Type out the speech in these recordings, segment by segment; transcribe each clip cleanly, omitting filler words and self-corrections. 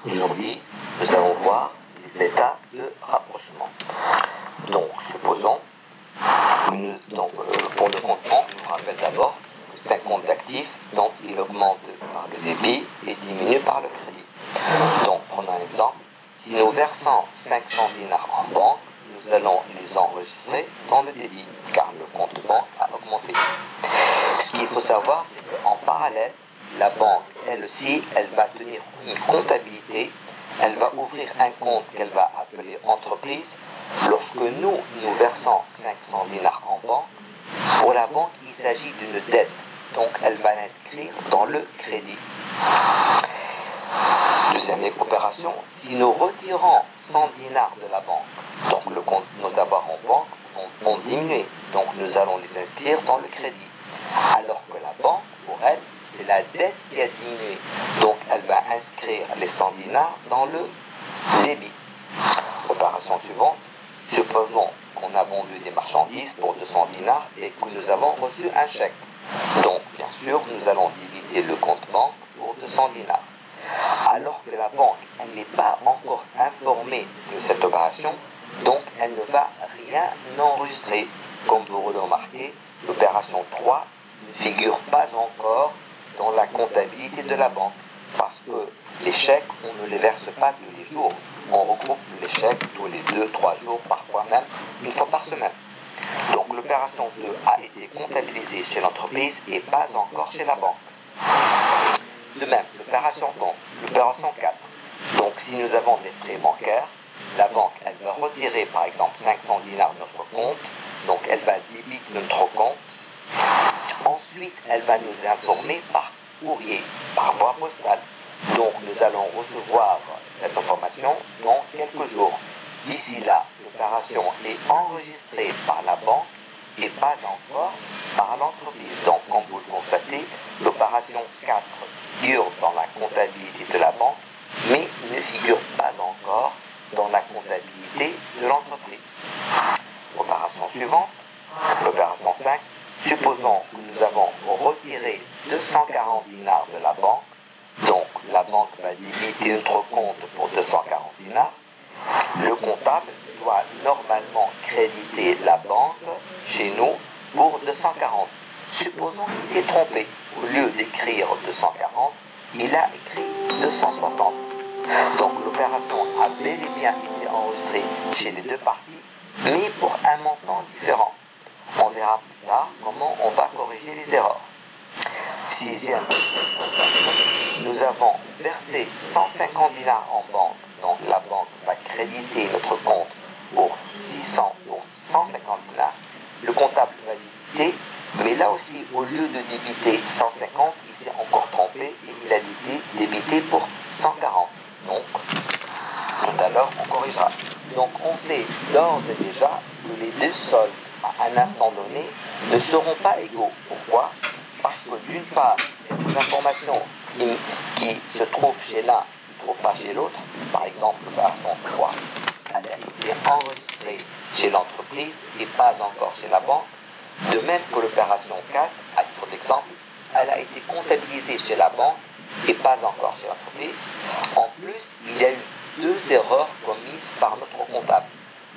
Aujourd'hui, nous allons voir les états de rapprochement. Donc, supposons, pour le compte banque, je vous rappelle d'abord que c'est un compte actif, donc il augmente par le débit et diminue par le crédit. Donc, prenons un exemple. Si nous versons 500 dinars en banque, nous allons les enregistrer dans le débit, car le compte banque a augmenté. Ce qu'il faut savoir, c'est qu'en parallèle, la banque, elle aussi, elle va tenir une comptabilité, elle va ouvrir un compte qu'elle va appeler entreprise. Lorsque nous versons 500 dinars en banque, pour la banque, il s'agit d'une dette, donc elle va l'inscrire dans le crédit. Deuxième opération, si nous retirons 100 dinars de la banque, donc le compte nos avoirs en banque vont diminuer, donc nous allons les inscrire dans le crédit. Alors que la banque, pour elle, c'est la dette qui a diminué, donc elle va inscrire les 100 dinars dans le débit. Opération suivante, supposons qu'on a vendu des marchandises pour 200 dinars et que nous avons reçu un chèque. Donc, bien sûr, nous allons débiter le compte banque pour 200 dinars. Alors que la banque, elle n'est pas encore informée de cette opération, donc elle ne va rien enregistrer. Comme vous le remarquez, l'opération 3 ne figure pas encore dans la comptabilité de la banque, parce que les chèques, on ne les verse pas tous les jours. On regroupe les chèques tous les 2-3 jours, parfois même une fois par semaine. Donc l'opération 2 a été comptabilisée chez l'entreprise et pas encore chez la banque. De même, l'opération 4. Donc si nous avons des frais bancaires, la banque, elle va retirer par exemple 500 dinars de notre compte, donc elle va débiter notre compte. Ensuite, elle va nous informer par courrier, par voie postale. Donc nous allons recevoir cette information dans quelques jours. D'ici là, l'opération est enregistrée par la banque et pas encore par l'entreprise. Donc, comme vous le constatez, l'opération 4 figure dans la comptabilité de la banque, mais ne figure pas encore dans la comptabilité de l'entreprise. Opération suivante, l'opération 5. Supposons que nous avons retiré 240 dinars de la banque, donc la banque va débiter notre compte pour 240 dinars. Le comptable doit normalement créditer la banque chez nous pour 240. Supposons qu'il s'est trompé. Au lieu d'écrire 240, il a écrit 260. Donc l'opération a bel et bien été enregistrée chez les deux parties, mais pour un montant différent. On verra plus tard comment on va corriger les erreurs. Sixième, nous avons versé 150 dinars en banque. Donc la banque va créditer notre compte pour 150 dinars. Le comptable va débiter, mais là aussi, au lieu de débiter 150, il s'est encore trompé et il a débité pour 140. Donc, tout à l'heure, on corrigera. Donc, on sait d'ores et déjà que les deux soldes à un instant donné ne seront pas égaux. Pourquoi ? Parce que d'une part, il y a des informations qui se trouvent chez l'un qui ne se trouvent pas chez l'autre. Par exemple, l'opération 3, elle a été enregistrée chez l'entreprise et pas encore chez la banque. De même que l'opération 4, à titre d'exemple, elle a été comptabilisée chez la banque et pas encore chez l'entreprise. En plus, il y a eu 2 erreurs commises par notre comptable.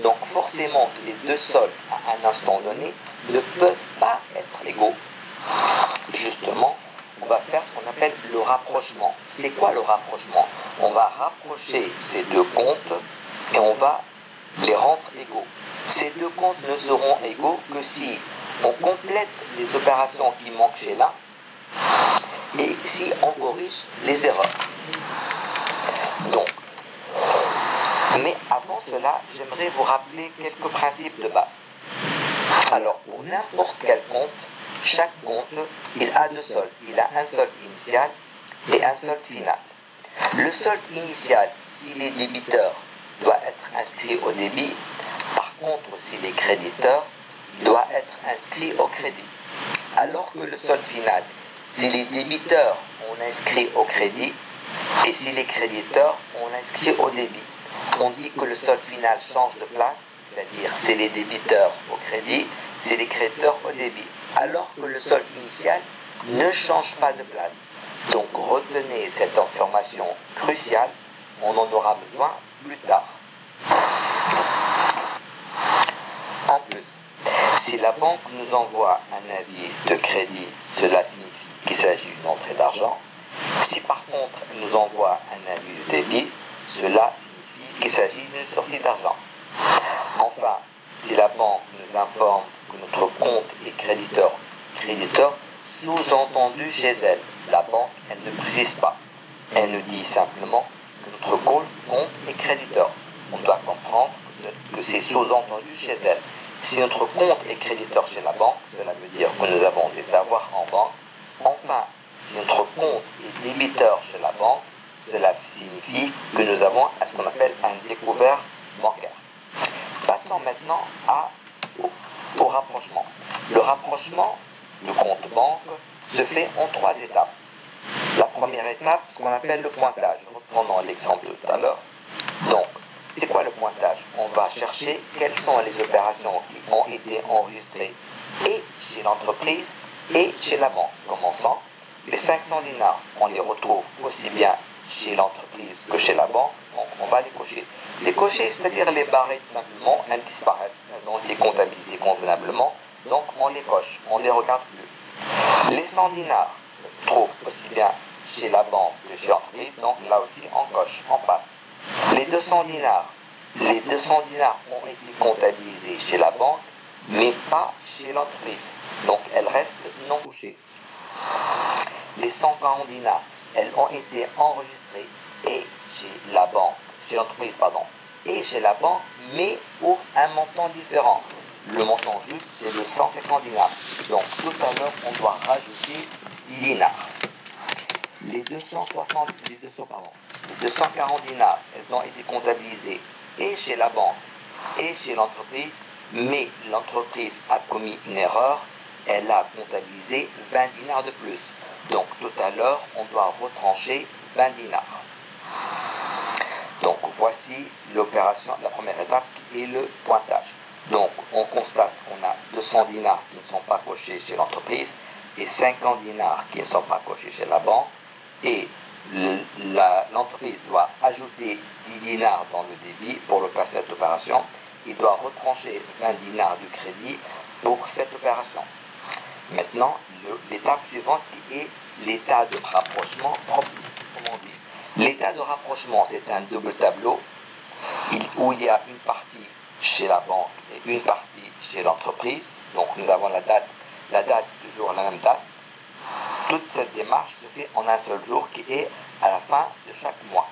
Donc forcément, les deux soldes à un instant donné ne peuvent pas être égaux. Justement, on va faire ce qu'on appelle le rapprochement. C'est quoi le rapprochement ? On va rapprocher ces deux comptes et on va les rendre égaux. Ces deux comptes ne seront égaux que si on complète les opérations qui manquent chez l'un et si on corrige les erreurs. Donc, mais avant cela, j'aimerais vous rappeler quelques principes de base. Alors, pour n'importe quel compte, chaque compte, il a 2 soldes. Il a un solde initial et un solde final. Le solde initial, s'il est débiteur, doit être inscrit au débit. Par contre, s'il est créditeur, il doit être inscrit au crédit. Alors que le solde final, s'il est débiteur, on inscrit au crédit. Et s'il est créditeur, on inscrit au débit. On dit que le solde final change de place, c'est-à-dire c'est les débiteurs au crédit, c'est les créditeurs au débit. Alors que le solde initial ne change pas de place. Donc retenez cette information cruciale. on en aura besoin plus tard. En plus, si la banque nous envoie un avis de crédit, cela signifie qu'il s'agit d'une entrée d'argent. Si par contre elle nous envoie un avis de débit, cela signifie qu'il s'agit d'une sortie d'argent. Enfin, si la banque nous informe que notre compte est créditeur, sous-entendu chez elle, la banque, elle ne précise pas. Elle nous dit simplement que notre compte est créditeur. On doit comprendre que c'est sous-entendu chez elle. Si notre compte est créditeur chez la banque, cela veut dire que nous avons des avoirs en banque. Enfin, si notre compte est débiteur chez la banque, cela signifie que nous avons ce qu'on appelle un découvert bancaire. Passons maintenant au rapprochement. Le rapprochement de compte banque se fait en 3 étapes. La première étape, ce qu'on appelle le pointage. Reprenons l'exemple de tout à l'heure. Donc, c'est quoi le pointage? On va chercher quelles sont les opérations qui ont été enregistrées et chez l'entreprise et chez la banque. Commençons. Les 500 dinars, on les retrouve aussi bien chez l'entreprise que chez la banque, donc on va les cocher. Les cocher, c'est-à-dire les barrer tout simplement, elles disparaissent, elles ont été comptabilisées convenablement, donc on les coche, on ne les regarde plus. Les 100 dinars, ça se trouve aussi bien chez la banque que chez l'entreprise, donc là aussi on coche, on passe. Les 200 dinars ont été comptabilisés chez la banque, mais pas chez l'entreprise, donc elles restent non touchées. Les 140 dinars, elles ont été enregistrées et chez la banque, chez l'entreprise, et chez la banque, mais pour un montant différent. Le montant juste, c'est de 150 dinars. Donc tout à l'heure, on doit rajouter 10 dinars. Les 240 dinars, elles ont été comptabilisées et chez la banque et chez l'entreprise, mais l'entreprise a commis une erreur, elle a comptabilisé 20 dinars de plus. Donc tout à l'heure, on doit retrancher 20 dinars. Donc voici l'opération, la première étape qui est le pointage. Donc on constate qu'on a 200 dinars qui ne sont pas cochés chez l'entreprise et 50 dinars qui ne sont pas cochés chez la banque. Et l'entreprise doit ajouter 10 dinars dans le débit pour le faire cette opération. Il doit retrancher 20 dinars du crédit pour cette opération. Maintenant, l'étape suivante qui est l'état de rapprochement proprement dit. L'état de rapprochement, c'est un double tableau où il y a une partie chez la banque et une partie chez l'entreprise. Donc nous avons la date. La date, c'est toujours la même date. Toute cette démarche se fait en un seul jour qui est à la fin de chaque mois.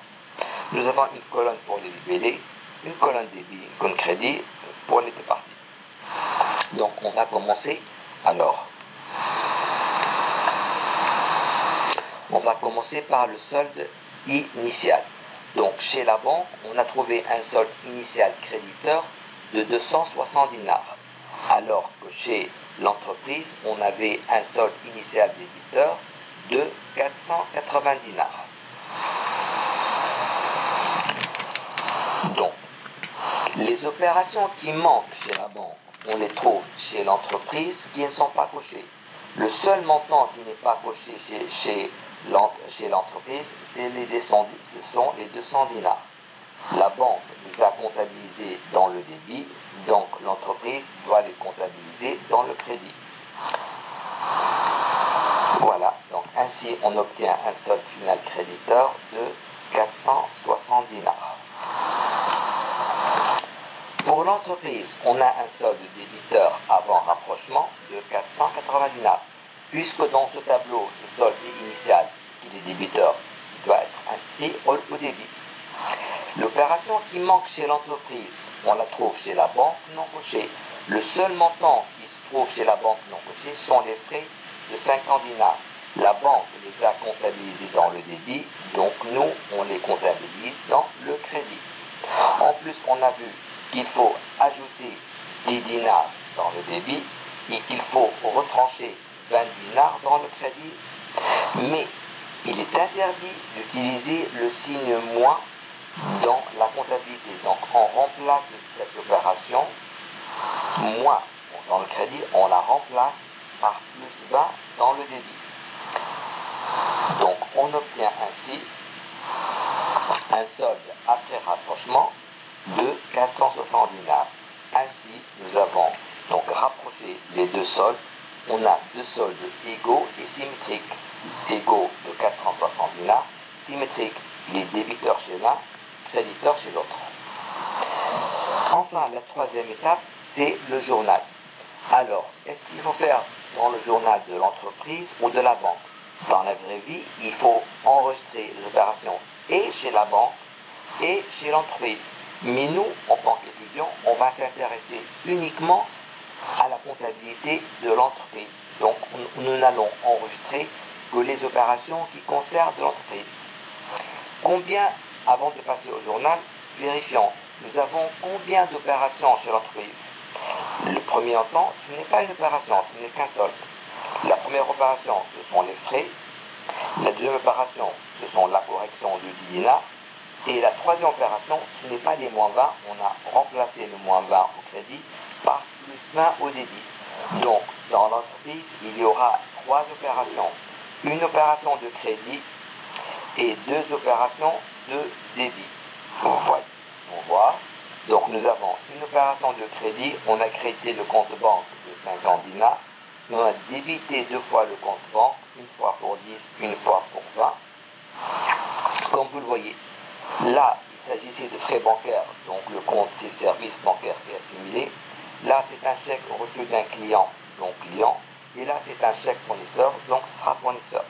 Nous avons une colonne pour les libellés, une colonne débit, une colonne crédit pour les deux parties. Donc on va commencer alors. On va commencer par le solde initial. Donc chez la banque, on a trouvé un solde initial créditeur de 260 dinars. Alors que chez l'entreprise, on avait un solde initial débiteur de 480 dinars. Donc, les opérations qui manquent chez la banque, on les trouve chez l'entreprise qui ne sont pas cochées. Le seul montant qui n'est pas coché chez l'entreprise, ce sont les 200 dinars. La banque les a comptabilisés dans le débit, donc l'entreprise doit les comptabiliser dans le crédit. Voilà, donc ainsi on obtient un solde final créditeur de 460 dinars. Pour l'entreprise, on a un solde débiteur avant rapprochement de 480 dinars. Puisque dans ce tableau, ce solde initial, il est débiteur, il doit être inscrit au débit. L'opération qui manque chez l'entreprise, on la trouve chez la banque non cochée. Le seul montant qui se trouve chez la banque non cochée sont les frais de 50 dinars. La banque les a comptabilisés dans le débit, donc nous, on les comptabilise dans le crédit. En plus, on a vu qu'il faut ajouter 10 dinars dans le débit et qu'il faut retrancher 20 dinars dans le crédit. Mais il est interdit d'utiliser le signe moins dans la comptabilité. Donc on remplace cette opération moins dans le crédit, on la remplace par plus 20 dans le débit. Donc on obtient ainsi un solde après rapprochement de 460 dinars. Ainsi, nous avons donc rapproché les deux soldes. On a deux soldes égaux et symétriques. Égaux de 460 dinars, symétriques, il est débiteur chez l'un, créditeur chez l'autre. Enfin, la troisième étape, c'est le journal. Alors, est-ce qu'il faut faire dans le journal de l'entreprise ou de la banque? Dans la vraie vie, il faut enregistrer les opérations et chez la banque et chez l'entreprise. Mais nous, en tant qu'étudiants, on va s'intéresser uniquement à la comptabilité de l'entreprise. Donc, nous n'allons enregistrer que les opérations qui concernent l'entreprise. Combien, avant de passer au journal, vérifions, nous avons combien d'opérations chez l'entreprise? Le premier temps, ce n'est pas une opération, ce n'est qu'un solde. La première opération, ce sont les frais. La deuxième opération, ce sont la correction du dinar. Et la troisième opération, ce n'est pas les moins 20, on a remplacé le moins 20 au crédit par plus 20 au débit. Donc, dans l'entreprise, il y aura trois opérations. Une opération de crédit et deux opérations de débit. On voit. Donc, nous avons une opération de crédit, on a crédité le compte banque de 50 dinars. On a débité deux fois le compte banque, une fois pour 10, une fois pour 20. Comme vous le voyez, là, il s'agissait de frais bancaires, donc le compte c'est services bancaires et assimilés. Là, c'est un chèque reçu d'un client, donc client. Et là, c'est un chèque fournisseur, donc ce sera fournisseur.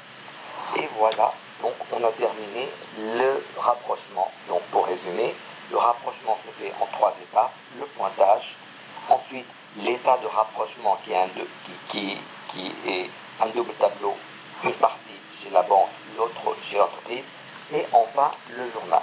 Et voilà, donc on a terminé le rapprochement. Donc pour résumer, le rapprochement se fait en trois étapes. Le pointage, ensuite l'état de rapprochement qui est un double tableau, une partie chez la banque, l'autre chez l'entreprise, et enfin le journal.